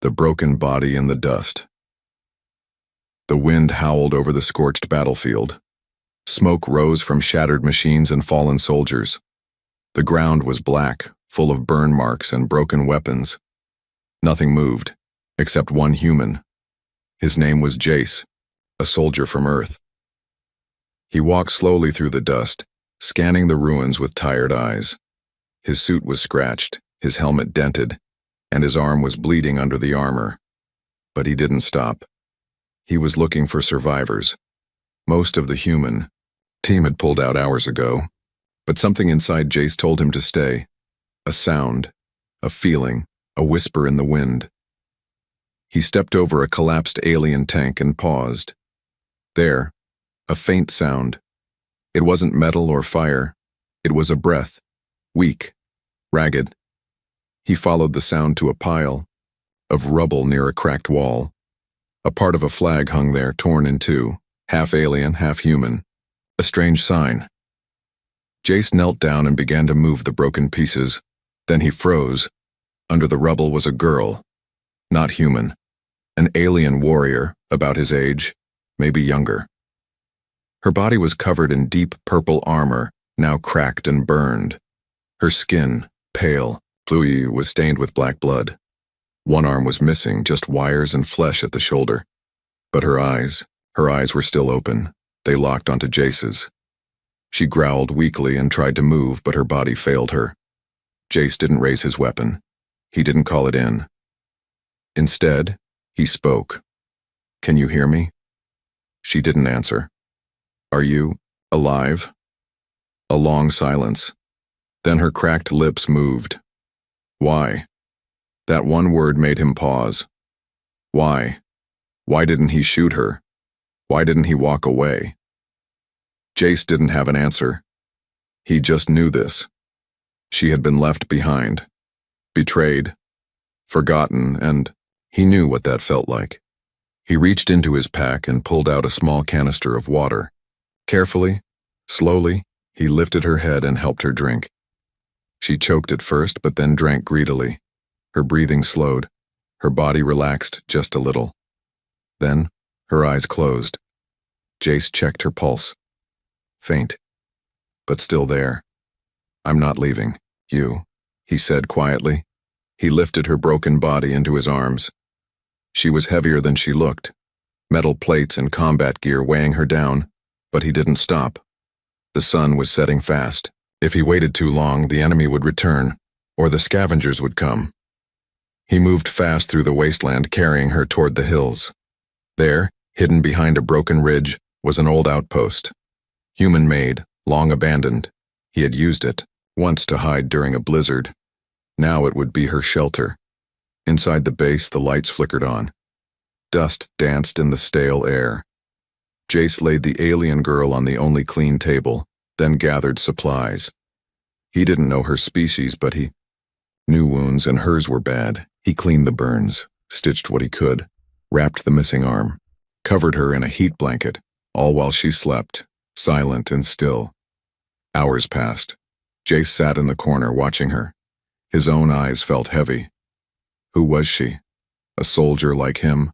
The broken body in the dust. The wind howled over the scorched battlefield. Smoke rose from shattered machines and fallen soldiers. The ground was black, full of burn marks and broken weapons. Nothing moved, except one human. His name was Jace, a soldier from Earth. He walked slowly through the dust, scanning the ruins with tired eyes. His suit was scratched, his helmet dented, and his arm was bleeding under the armor. But he didn't stop. He was looking for survivors. Most of the human team had pulled out hours ago, but something inside Jace told him to stay. A sound, a feeling, a whisper in the wind. He stepped over a collapsed alien tank and paused. There, a faint sound. It wasn't metal or fire. It was a breath, weak, ragged. He followed the sound to a pile of rubble near a cracked wall. A part of a flag hung there, torn in two, half alien, half human. A strange sign. Jace knelt down and began to move the broken pieces. Then he froze. Under the rubble was a girl, not human. An alien warrior, about his age, maybe younger. Her body was covered in deep purple armor, now cracked and burned. Her skin, pale, fluid, was stained with black blood. One arm was missing, just wires and flesh at the shoulder. But her eyes were still open. They locked onto Jace's. She growled weakly and tried to move, but her body failed her. Jace didn't raise his weapon. He didn't call it in. Instead, he spoke. "Can you hear me?" She didn't answer. "Are you alive?" A long silence. Then her cracked lips moved. "Why?" That one word made him pause. Why? Why didn't he shoot her? Why didn't he walk away? Jace didn't have an answer. He just knew this. She had been left behind, betrayed, forgotten, and he knew what that felt like. He reached into his pack and pulled out a small canister of water. Carefully, slowly, he lifted her head and helped her drink. She choked at first, but then drank greedily. Her breathing slowed. Her body relaxed just a little. Then, her eyes closed. Jace checked her pulse. Faint, but still there. "I'm not leaving, you," he said quietly. He lifted her broken body into his arms. She was heavier than she looked, metal plates and combat gear weighing her down, but he didn't stop. The sun was setting fast. If he waited too long, the enemy would return, or the scavengers would come. He moved fast through the wasteland, carrying her toward the hills. There, hidden behind a broken ridge, was an old outpost. Human-made, long abandoned. He had used it, once to hide during a blizzard. Now it would be her shelter. Inside the base, the lights flickered on. Dust danced in the stale air. Jace laid the alien girl on the only clean table, then gathered supplies. He didn't know her species, but he knew wounds, and hers were bad. He cleaned the burns, stitched what he could, wrapped the missing arm, covered her in a heat blanket, all while she slept, silent and still. Hours passed. Jace sat in the corner watching her. His own eyes felt heavy. Who was she? A soldier like him?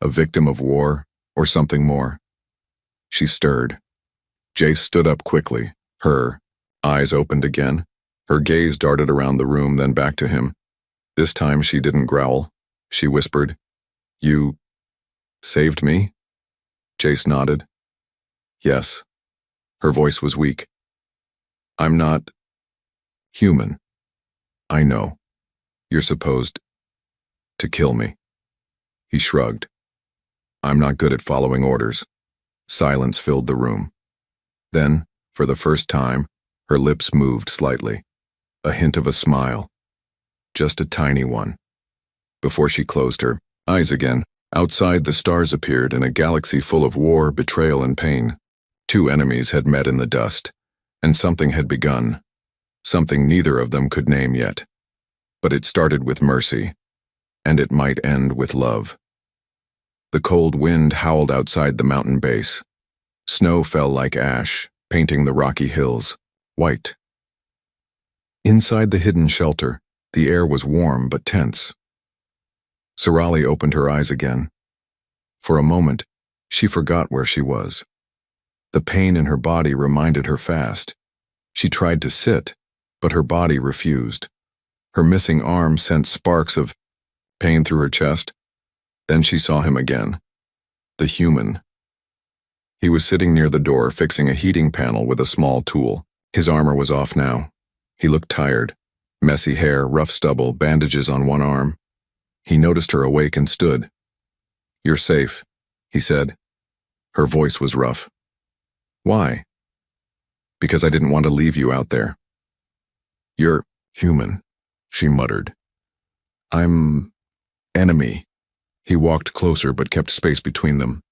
A victim of war? Or something more? She stirred. Jace stood up quickly, her eyes opened again. Her gaze darted around the room, then back to him. This time she didn't growl. She whispered, "You saved me?" Jace nodded. "Yes." Her voice was weak. "I'm not human. I know. You're supposed to kill me." He shrugged. "I'm not good at following orders." Silence filled the room. Then, for the first time, her lips moved slightly. A hint of a smile. Just a tiny one. Before she closed her eyes again, outside the stars appeared in a galaxy full of war, betrayal, and pain. Two enemies had met in the dust, and something had begun. Something neither of them could name yet. But it started with mercy, and it might end with love. The cold wind howled outside the mountain base. Snow fell like ash, painting the rocky hills white. Inside the hidden shelter, the air was warm but tense. Sorali opened her eyes again. For a moment, she forgot where she was. The pain in her body reminded her fast. She tried to sit, but her body refused. Her missing arm sent sparks of pain through her chest. Then she saw him again. The human. He was sitting near the door, fixing a heating panel with a small tool. His armor was off now. He looked tired. Messy hair, rough stubble, bandages on one arm. He noticed her awake and stood. "You're safe," he said. Her voice was rough. "Why?" "Because I didn't want to leave you out there." "You're human," she muttered. "I'm enemy." He walked closer but kept space between them.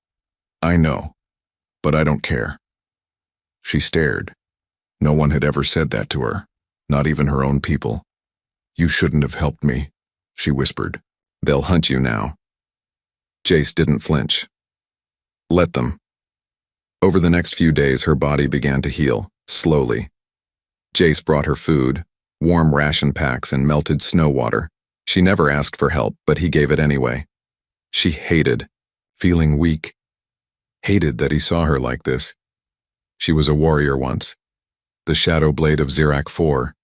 "I know, but I don't care." She stared. No one had ever said that to her, not even her own people. "You shouldn't have helped me," she whispered. "They'll hunt you now." Jace didn't flinch. "Let them." Over the next few days, her body began to heal, slowly. Jace brought her food, warm ration packs and melted snow water. She never asked for help, but he gave it anyway. She hated feeling weak, hated that he saw her like this. She was a warrior once, the shadow blade of Xerac 4,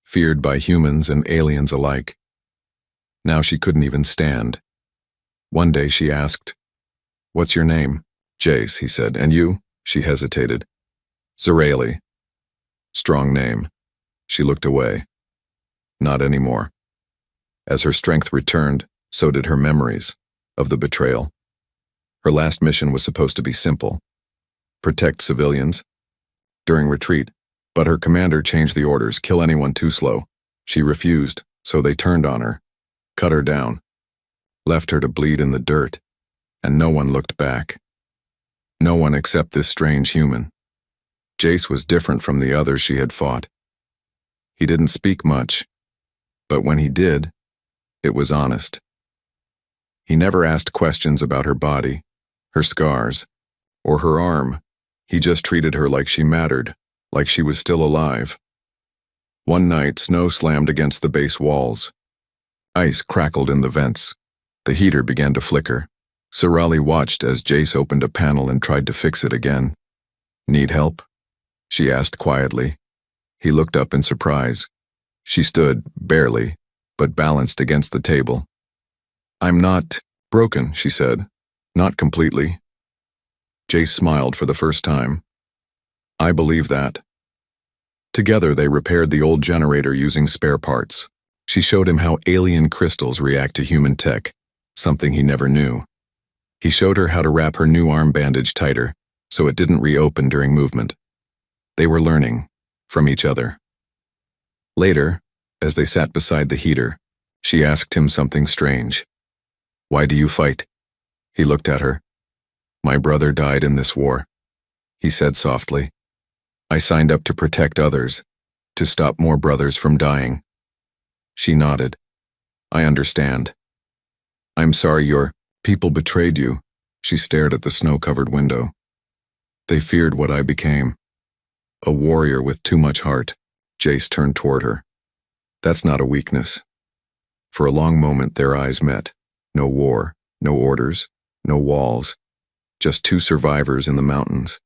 feared by humans and aliens alike. Now she couldn't even stand. One day she asked, "What's your name?" "Jace," he said. "And you?" She hesitated. "Zerali." Strong name. She looked away. Not anymore. As her strength returned, so did her memories of the betrayal. Her last mission was supposed to be simple: protect civilians during retreat, but her commander changed the orders: kill anyone too slow. She refused, so they turned on her, cut her down, left her to bleed in the dirt, and no one looked back. No one except this strange human. Jace was different from the others she had fought. He didn't speak much, but when he did, it was honest. He never asked questions about her body, her scars, or her arm. He just treated her like she mattered, like she was still alive. One night, snow slammed against the base walls. Ice crackled in the vents. The heater began to flicker. Zerali watched as Jace opened a panel and tried to fix it again. "Need help?" she asked quietly. He looked up in surprise. She stood, barely, but balanced against the table. "I'm not broken," she said. "Not completely." Jace smiled for the first time. "I believe that." Together they repaired the old generator using spare parts. She showed him how alien crystals react to human tech, something he never knew. He showed her how to wrap her new arm bandage tighter, so it didn't reopen during movement. They were learning from each other. Later, as they sat beside the heater, she asked him something strange. "Why do you fight?" He looked at her. "My brother died in this war," he said softly. "I signed up to protect others, to stop more brothers from dying." She nodded. "I understand." "I'm sorry your people betrayed you." She stared at the snow-covered window. "They feared what I became. A warrior with too much heart." Jace turned toward her. "That's not a weakness." For a long moment their eyes met. No war, no orders, no walls, just two survivors in the mountains.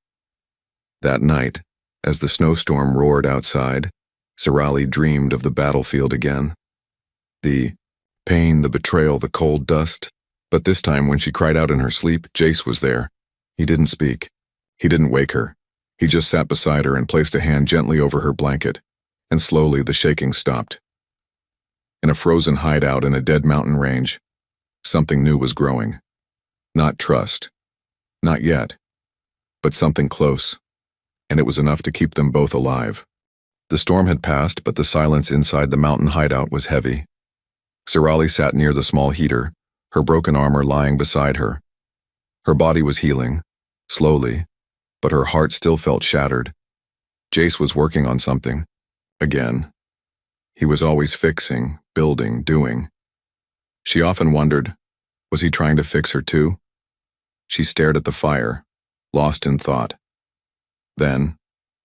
That night, as the snowstorm roared outside, Zerali dreamed of the battlefield again. The pain, the betrayal, the cold dust. But this time when she cried out in her sleep, Jace was there. He didn't speak. He didn't wake her. He just sat beside her and placed a hand gently over her blanket, and slowly the shaking stopped. In a frozen hideout in a dead mountain range, something new was growing. Not trust. Not yet. But something close. And it was enough to keep them both alive. The storm had passed, but the silence inside the mountain hideout was heavy. Zerali sat near the small heater, her broken armor lying beside her. Her body was healing, slowly, but her heart still felt shattered. Jace was working on something. Again. He was always fixing, building, doing. She often wondered, was he trying to fix her too? She stared at the fire, lost in thought. Then,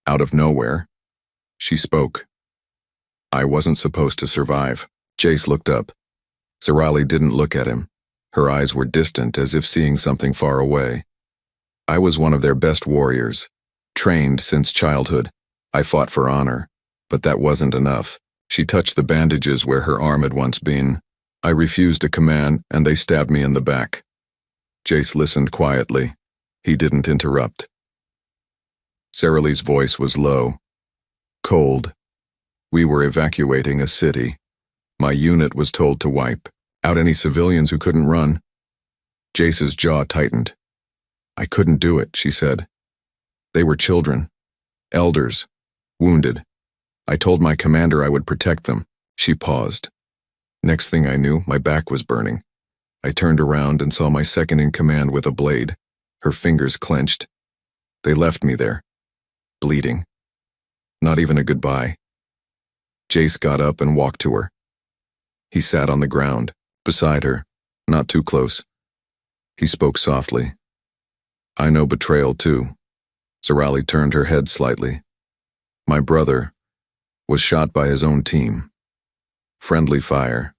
out of nowhere, she spoke. "I wasn't supposed to survive." Jace looked up. Zarali didn't look at him. Her eyes were distant, as if seeing something far away. I was one of their best warriors, trained since childhood. I fought for honor, but that wasn't enough. She touched the bandages where her arm had once been. I refused a command, and they stabbed me in the back. Jace listened quietly. He didn't interrupt. Zarali's voice was low, cold. We were evacuating a city. My unit was told to wipe out any civilians who couldn't run. Jace's jaw tightened. I couldn't do it, she said. They were children, elders, wounded. I told my commander I would protect them. She paused. Next thing I knew, my back was burning. I turned around and saw my second-in-command with a blade, her fingers clenched. They left me there, bleeding. Not even a goodbye. Jace got up and walked to her. He sat on the ground, beside her, not too close. He spoke softly. I know betrayal too. Zarali turned her head slightly. My brother was shot by his own team. Friendly fire.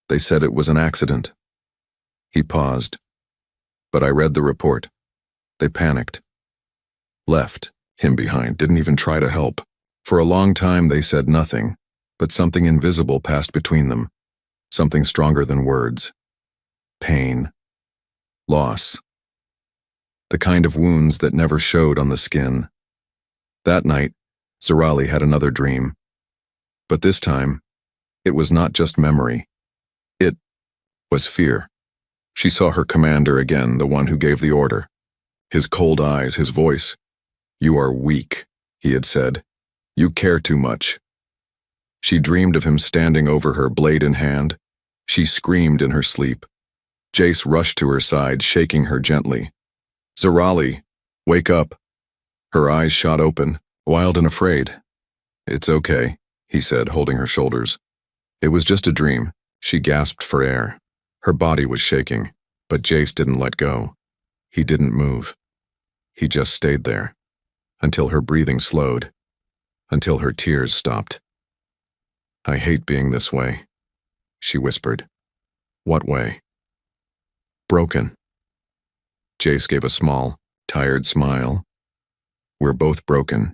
They said it was an accident. He paused. But I read the report. They panicked. Left him behind, didn't even try to help. For a long time they said nothing, but something invisible passed between them. Something stronger than words. Pain. Loss. The kind of wounds that never showed on the skin. That night, Zarali had another dream. But this time, it was not just memory. It was fear. She saw her commander again, the one who gave the order. His cold eyes, his voice. You are weak, he had said. You care too much. She dreamed of him standing over her, blade in hand. She screamed in her sleep. Jace rushed to her side, shaking her gently. Zarali, wake up. Her eyes shot open, wild and afraid. It's okay, he said, holding her shoulders. It was just a dream. She gasped for air. Her body was shaking, but Jace didn't let go. He didn't move. He just stayed there, until her breathing slowed, until her tears stopped. I hate being this way, she whispered. What way? Broken. Jace gave a small, tired smile. We're both broken.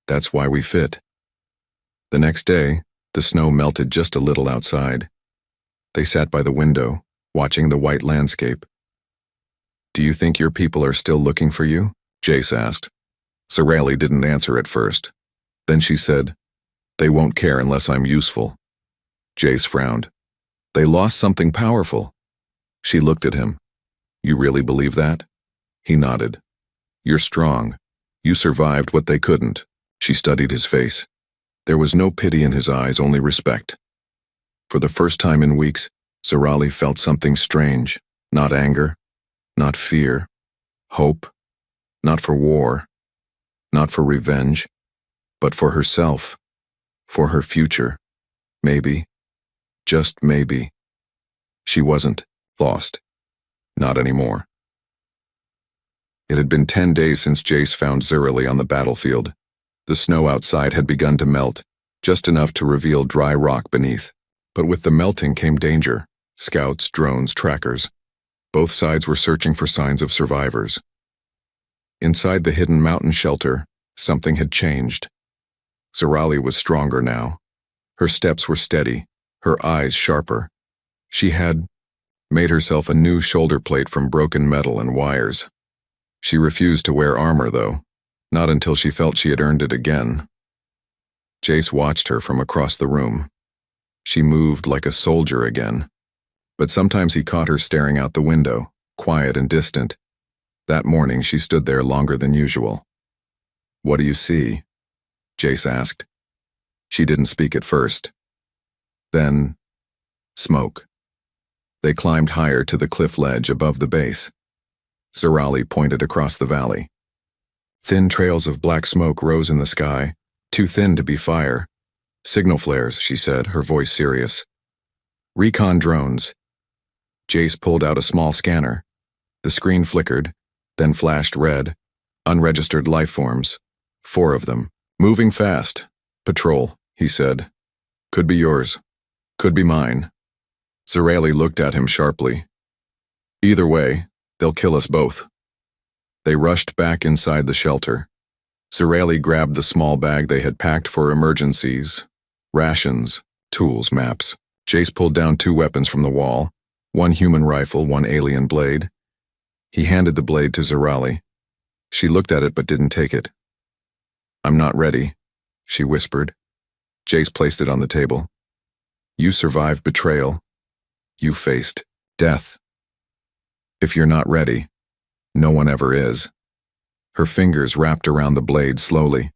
That's why we fit. The next day, the snow melted just a little outside. They sat by the window, watching the white landscape. Do you think your people are still looking for you? Jace asked. Zarali didn't answer at first. Then she said, They won't care unless I'm useful. Jace frowned. They lost something powerful. She looked at him. You really believe that? He nodded. You're strong. You survived what they couldn't. She studied his face. There was no pity in his eyes, only respect. For the first time in weeks, Zarali felt something strange. Not anger, not fear, hope, not for war, not for revenge, but for herself, for her future. Maybe, just maybe, she wasn't lost. Not anymore. It had been 10 days since Jace found Zarali on the battlefield. The snow outside had begun to melt, just enough to reveal dry rock beneath. But with the melting came danger. Scouts, drones, trackers. Both sides were searching for signs of survivors. Inside the hidden mountain shelter, something had changed. Zarali was stronger now. Her steps were steady, her eyes sharper. She had made herself a new shoulder plate from broken metal and wires. She refused to wear armor, though, not until she felt she had earned it again. Jace watched her from across the room. She moved like a soldier again. But sometimes he caught her staring out the window, quiet and distant. That morning she stood there longer than usual. What do you see? Jace asked. She didn't speak at first. Then, smoke. They climbed higher to the cliff ledge above the base. Zarali pointed across the valley. Thin trails of black smoke rose in the sky, too thin to be fire. Signal flares, she said, her voice serious. Recon drones. Jace pulled out a small scanner. The screen flickered, then flashed red. Unregistered life forms. 4 of them. Moving fast. Patrol, he said. Could be yours. Could be mine. Zarali looked at him sharply. Either way, they'll kill us both. They rushed back inside the shelter. Zarali grabbed the small bag they had packed for emergencies, rations, tools, maps. Jace pulled down 2 weapons from the wall, 1 human rifle, 1 alien blade. He handed the blade to Zarali. She looked at it but didn't take it. I'm not ready, she whispered. Jace placed it on the table. You survived betrayal. You faced death. If you're not ready, no one ever is. Her fingers wrapped around the blade slowly.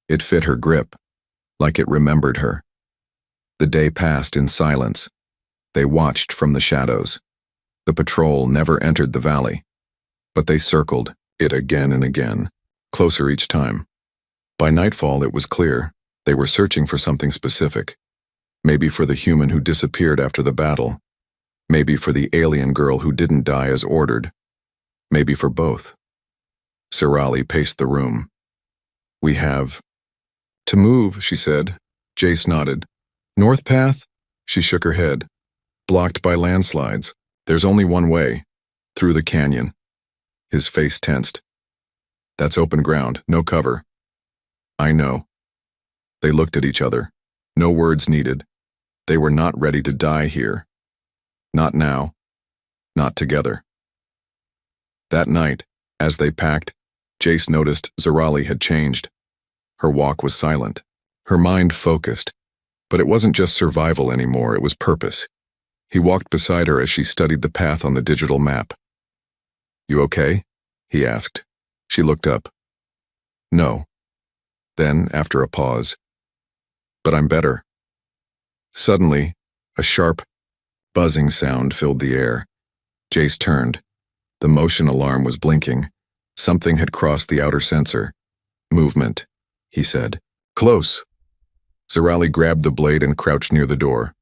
It fit her grip, like it remembered her. The day passed in silence. They watched from the shadows. The patrol never entered the valley, but they circled it again and again, closer each time. By nightfall, it was clear they were searching for something specific. Maybe for the human who disappeared after the battle. Maybe for the alien girl who didn't die as ordered. Maybe for both. Zarali paced the room. We have to move, she said. Jace nodded. North path? She shook her head. Blocked by landslides. There's only one way. Through the canyon. His face tensed. That's open ground, no cover. I know. They looked at each other. No words needed. They were not ready to die here. Not now. Not together. That night, as they packed, Jace noticed Zarali had changed. Her walk was silent. Her mind focused. But it wasn't just survival anymore, it was purpose. He walked beside her as she studied the path on the digital map. You okay? He asked. She looked up. No. Then, after a pause, but I'm better. Suddenly, a sharp, buzzing sound filled the air. Jace turned. The motion alarm was blinking. Something had crossed the outer sensor. Movement, he said. Close. Zarali grabbed the blade and crouched near the door.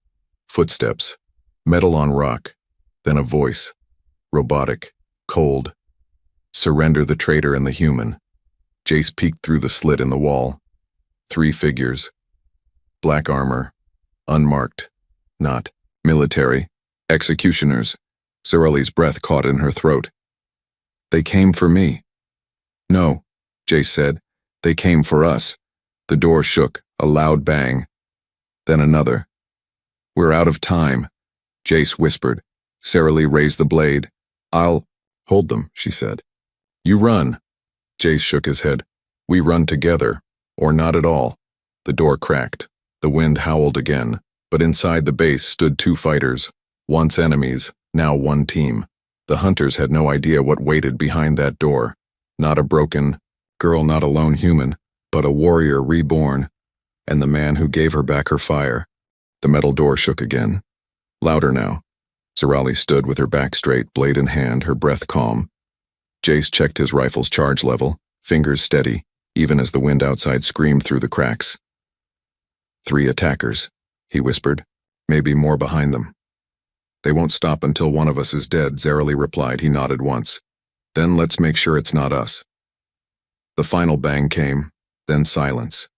Footsteps. Metal on rock. Then a voice. Robotic. Cold. Surrender the traitor and the human. Jace peeked through the slit in the wall. 3 figures. Black armor. Unmarked. Not military. Executioners. Zarali's breath caught in her throat. They came for me. No, Jace said. They came for us. The door shook, a loud bang. Then another. We're out of time, Jace whispered. Zarali raised the blade. I'll hold them, she said. You run. Jace shook his head. We run together, or not at all. The door cracked. The wind howled again, but inside the base stood 2 fighters. Once enemies, now one team. The hunters had no idea what waited behind that door. Not a broken girl, not a lone human, but a warrior reborn, and the man who gave her back her fire. The metal door shook again. Louder now. Zarali stood with her back straight, blade in hand, her breath calm. Jace checked his rifle's charge level, fingers steady, even as the wind outside screamed through the cracks. 3 attackers, he whispered, maybe more behind them. They won't stop until one of us is dead, Zarali replied. He nodded once. Then let's make sure it's not us. The final bang came, then silence.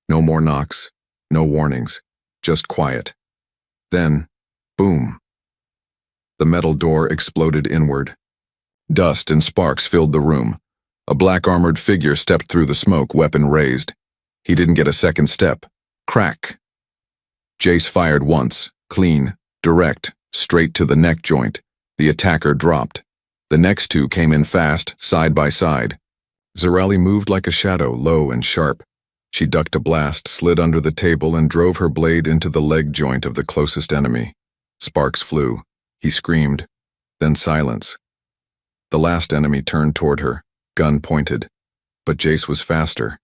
No more knocks, no warnings, just quiet. Then, boom. The metal door exploded inward. Dust and sparks filled the room. A black-armored figure stepped through the smoke, weapon raised. He didn't get a second step. Crack. Jace fired once, clean, direct, straight to the neck joint. The attacker dropped. The next 2 came in fast, side by side. Zarali moved like a shadow, low and sharp. She ducked a blast, slid under the table, and drove her blade into the leg joint of the closest enemy. Sparks flew. He screamed. Then silence. The last enemy turned toward her, gun pointed. But Jace was faster.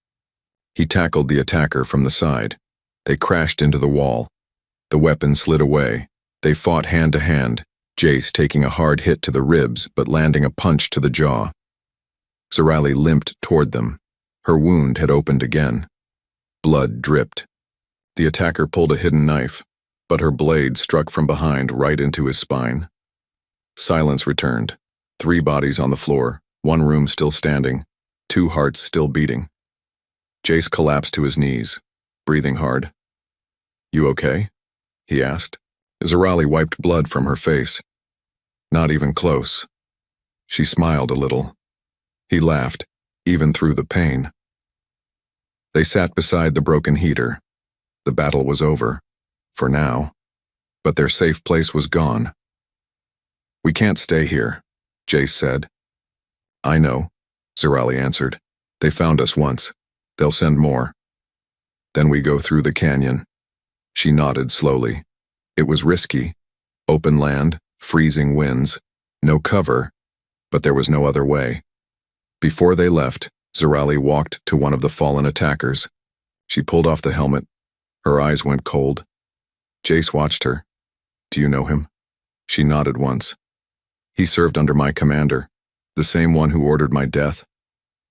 He tackled the attacker from the side. They crashed into the wall. The weapon slid away. They fought hand to hand, Jace taking a hard hit to the ribs but landing a punch to the jaw. Zarali limped toward them. Her wound had opened again. Blood dripped. The attacker pulled a hidden knife, but her blade struck from behind right into his spine. Silence returned. 3 bodies on the floor, 1 room still standing, 2 hearts still beating. Jace collapsed to his knees, breathing hard. You okay? He asked. Zarali wiped blood from her face. Not even close. She smiled a little. He laughed, even through the pain. They sat beside the broken heater. The battle was over, for now, but their safe place was gone. "We can't stay here," Jace said. "I know," Zarali answered. "They found us once. They'll send more. Then we go through the canyon." She nodded slowly. It was risky. Open land, freezing winds, no cover, but there was no other way. Before they left, Zarali walked to one of the fallen attackers. She pulled off the helmet. Her eyes went cold. Jace watched her. "Do you know him?" She nodded once. "He served under my commander, the same one who ordered my death."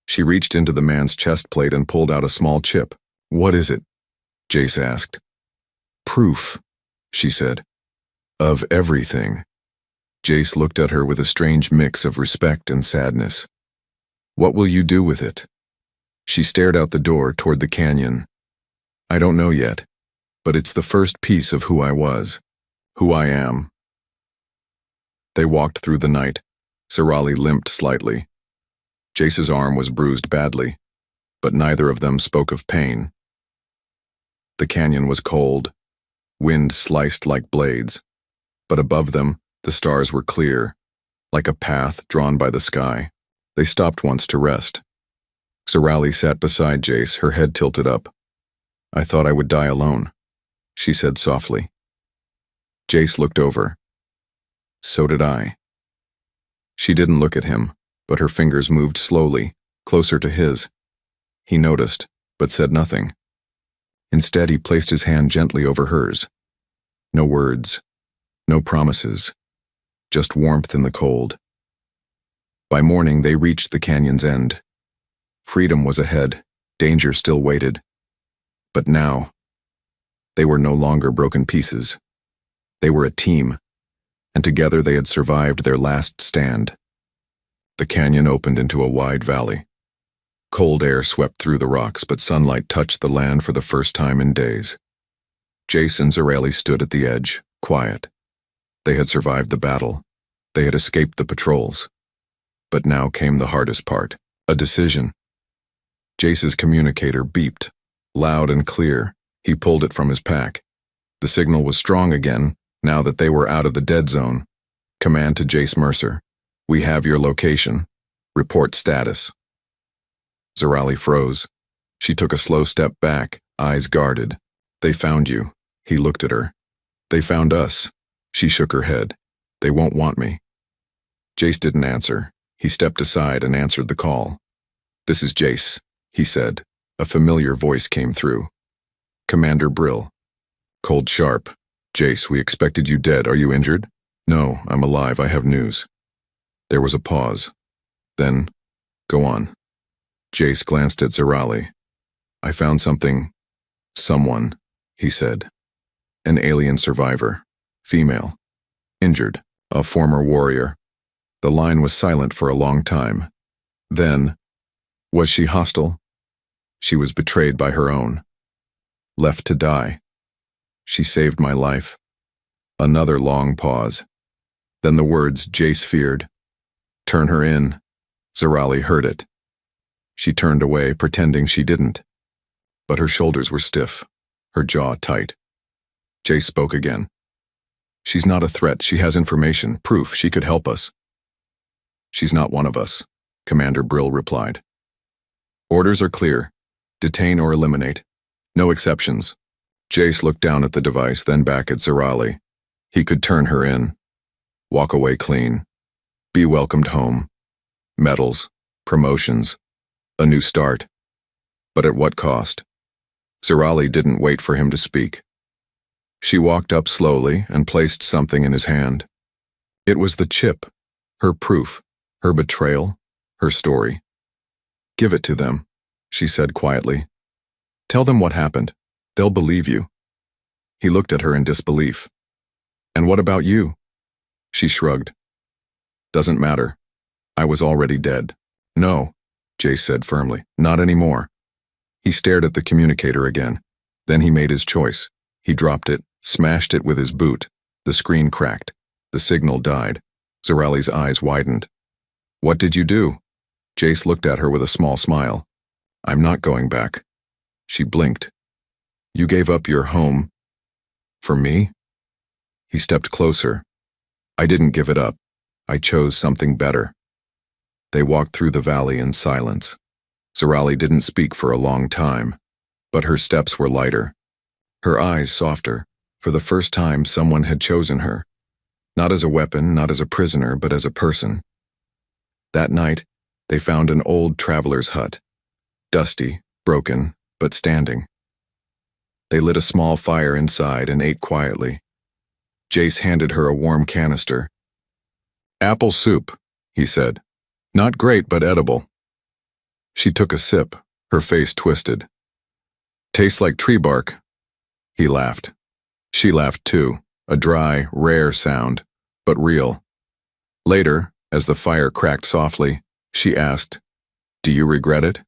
She reached into the man's chest plate and pulled out a small chip. "What is it?" Jace asked. "Proof," she said. "Of everything." Jace looked at her with a strange mix of respect and sadness. "What will you do with it?" She stared out the door toward the canyon. "I don't know yet, but it's the first piece of who I was, who I am." They walked through the night. Zarali limped slightly. Jace's arm was bruised badly, but neither of them spoke of pain. The canyon was cold. Wind sliced like blades, but above them, the stars were clear, like a path drawn by the sky. They stopped once to rest. Zarali sat beside Jace, her head tilted up. "I thought I would die alone," she said softly. Jace looked over. "So did I." She didn't look at him, but her fingers moved slowly, closer to his. He noticed, but said nothing. Instead, he placed his hand gently over hers. No words, no promises, just warmth in the cold. By morning, they reached the canyon's end. Freedom was ahead, danger still waited. But now, they were no longer broken pieces. They were a team, and together they had survived their last stand. The canyon opened into a wide valley. Cold air swept through the rocks, but sunlight touched the land for the first time in days. Jace and Zarali stood at the edge, quiet. They had survived the battle. They had escaped the patrols. But now came the hardest part, a decision. Jace's communicator beeped, loud and clear. He pulled it from his pack. The signal was strong again, now that they were out of the dead zone. "Command to Jace Mercer. We have your location. Report status." Zarali froze. She took a slow step back, eyes guarded. "They found you." He looked at her. "They found us." She shook her head. "They won't want me." Jace didn't answer. He stepped aside and answered the call. "This is Jace," he said. A familiar voice came through. "Commander Brill." Cold sharp. "Jace, we expected you dead. Are you injured?" "No, I'm alive. I have news." There was a pause. Then, "Go on." Jace glanced at Zarali. "I found something. Someone," he said. "An alien survivor. Female. Injured. A former warrior." The line was silent for a long time. Then, "Was she hostile?" "She was betrayed by her own. Left to die. She saved my life." Another long pause. Then the words Jace feared. "Turn her in." Zarali heard it. She turned away, pretending she didn't. But her shoulders were stiff, her jaw tight. Jace spoke again. "She's not a threat. She has information, proof she could help us." "She's not one of us," Commander Brill replied. "Orders are clear. Detain or eliminate. No exceptions." Jace looked down at the device, then back at Zarali. He could turn her in. Walk away clean. Be welcomed home. Medals, promotions, a new start. But at what cost? Zarali didn't wait for him to speak. She walked up slowly and placed something in his hand. It was the chip, her proof, her betrayal, her story. "Give it to them," she said quietly. "Tell them what happened. They'll believe you." He looked at her in disbelief. "And what about you?" She shrugged. "Doesn't matter. I was already dead." "No," Jace said firmly, "not anymore." He stared at the communicator again. Then he made his choice. He dropped it, smashed it with his boot, The screen cracked. The signal died. Zarali's eyes widened. "What did you do?" Jace looked at her with a small smile. "I'm not going back." She blinked. "You gave up your home. For me?" He stepped closer. "I didn't give it up. I chose something better." They walked through the valley in silence. Zarali didn't speak for a long time, but her steps were lighter, her eyes softer. For the first time, someone had chosen her. Not as a weapon, not as a prisoner, but as a person. That night, they found an old traveler's hut. Dusty, broken, but standing. They lit a small fire inside and ate quietly. Jace handed her a warm canister. "Apple soup," he said. "Not great, but edible." She took a sip, her face twisted. "Tastes like tree bark." He laughed. She laughed too, a dry, rare sound, but real. Later, as the fire cracked softly, she asked, "Do you regret it?"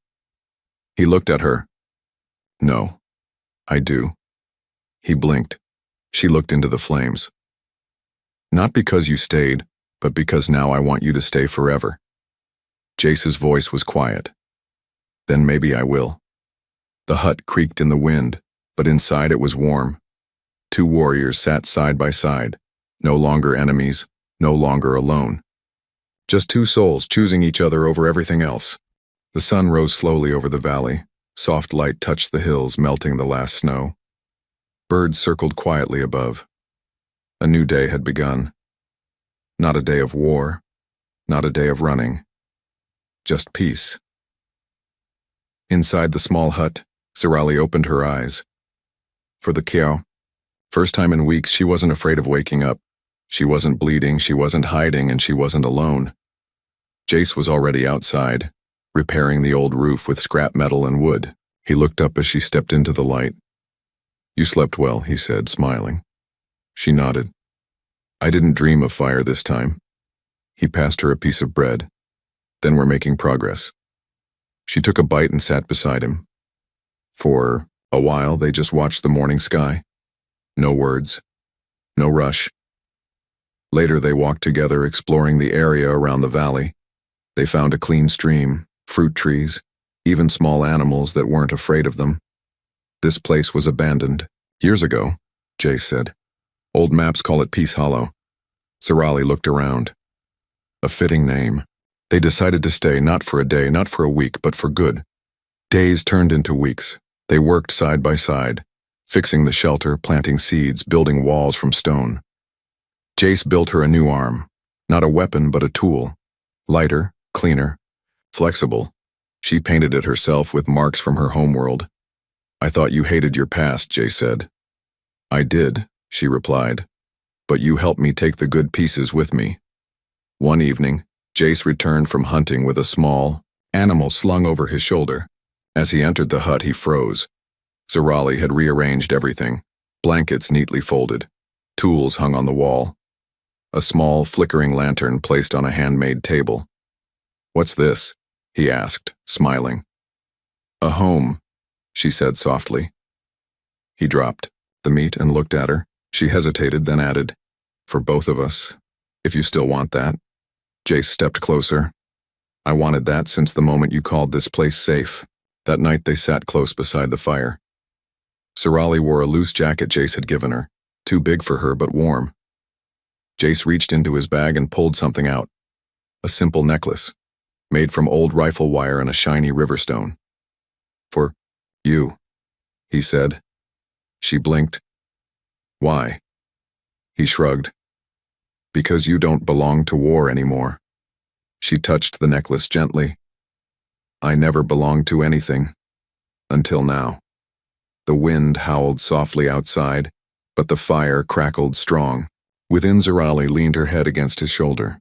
He looked at her. "No, I do." He blinked. She looked into the flames. "Not because you stayed, but because now I want you to stay forever." Jace's voice was quiet. "Then maybe I will." The hut creaked in the wind, but inside it was warm. Two warriors sat side by side, no longer enemies, no longer alone. Just two souls choosing each other over everything else. The sun rose slowly over the valley. Soft light touched the hills, melting the last snow. Birds circled quietly above. A new day had begun. Not a day of war, not a day of running. Just peace. Inside the small hut, Zarali opened her eyes. For the Kiao, first time in weeks, she wasn't afraid of waking up. She wasn't bleeding, she wasn't hiding, and she wasn't alone. Jace was already outside, repairing the old roof with scrap metal and wood. He looked up as she stepped into the light. "You slept well," he said, smiling. She nodded. "I didn't dream of fire this time." He passed her a piece of bread. "Then we're making progress." She took a bite and sat beside him. For a while, they just watched the morning sky. No words. No rush. Later, they walked together, exploring the area around the valley. They found a clean stream, fruit trees, even small animals that weren't afraid of them. This place was abandoned. "Years ago," Jace said. "Old maps call it Peace Hollow." Zarali looked around. A fitting name. They decided to stay, not for a day, not for a week, but for good. Days turned into weeks. They worked side by side, fixing the shelter, planting seeds, building walls from stone. Jace built her a new arm. Not a weapon, but a tool. Lighter, cleaner, flexible. She painted it herself with marks from her homeworld. "I thought you hated your past," Jace said. "I did," she replied. "But you helped me take the good pieces with me." One evening, Jace returned from hunting with a small animal slung over his shoulder. As he entered the hut, he froze. Zarali had rearranged everything. Blankets neatly folded. Tools hung on the wall. A small, flickering lantern placed on a handmade table. "What's this?" he asked, smiling. "A home," she said softly. He dropped the meat and looked at her. She hesitated, then added, "For both of us, if you still want that." Jace stepped closer. "I wanted that since the moment you called this place safe." That night they sat close beside the fire. Zarali wore a loose jacket Jace had given her, too big for her but warm. Jace reached into his bag and pulled something out. A simple necklace, made from old rifle wire and a shiny river stone. "For you," he said. She blinked. "Why?" He shrugged. "Because you don't belong to war anymore." She touched the necklace gently. "I never belonged to anything. Until now." The wind howled softly outside, but the fire crackled strong. Within, Zarali leaned her head against his shoulder.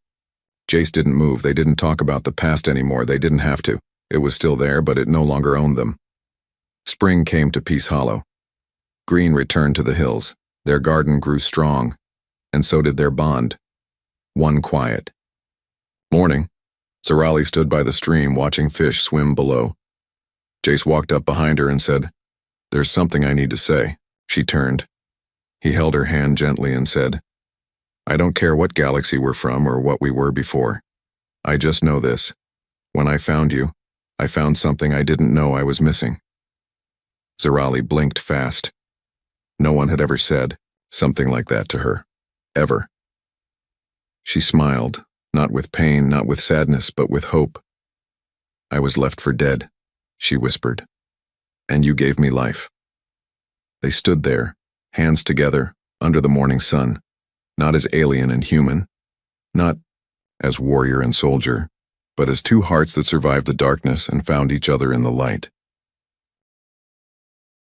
Jace didn't move. They didn't talk about the past anymore. They didn't have to. It was still there, but it no longer owned them. Spring came to Peace Hollow. Green returned to the hills. Their garden grew strong, and so did their bond. One quiet. Morning. Zarali stood by the stream, watching fish swim below. Jace walked up behind her and said, "There's something I need to say." She turned. He held her hand gently and said, I don't care what galaxy we're from or what we were before. I just know this. When I found you, I found something I didn't know I was missing." Zirali blinked fast. No one had ever said something like that to her. Ever. She smiled, not with pain, not with sadness, but with hope. "I was left for dead," she whispered. "And you gave me life." They stood there, hands together, under the morning sun, not as alien and human, not as warrior and soldier, but as two hearts that survived the darkness and found each other in the light.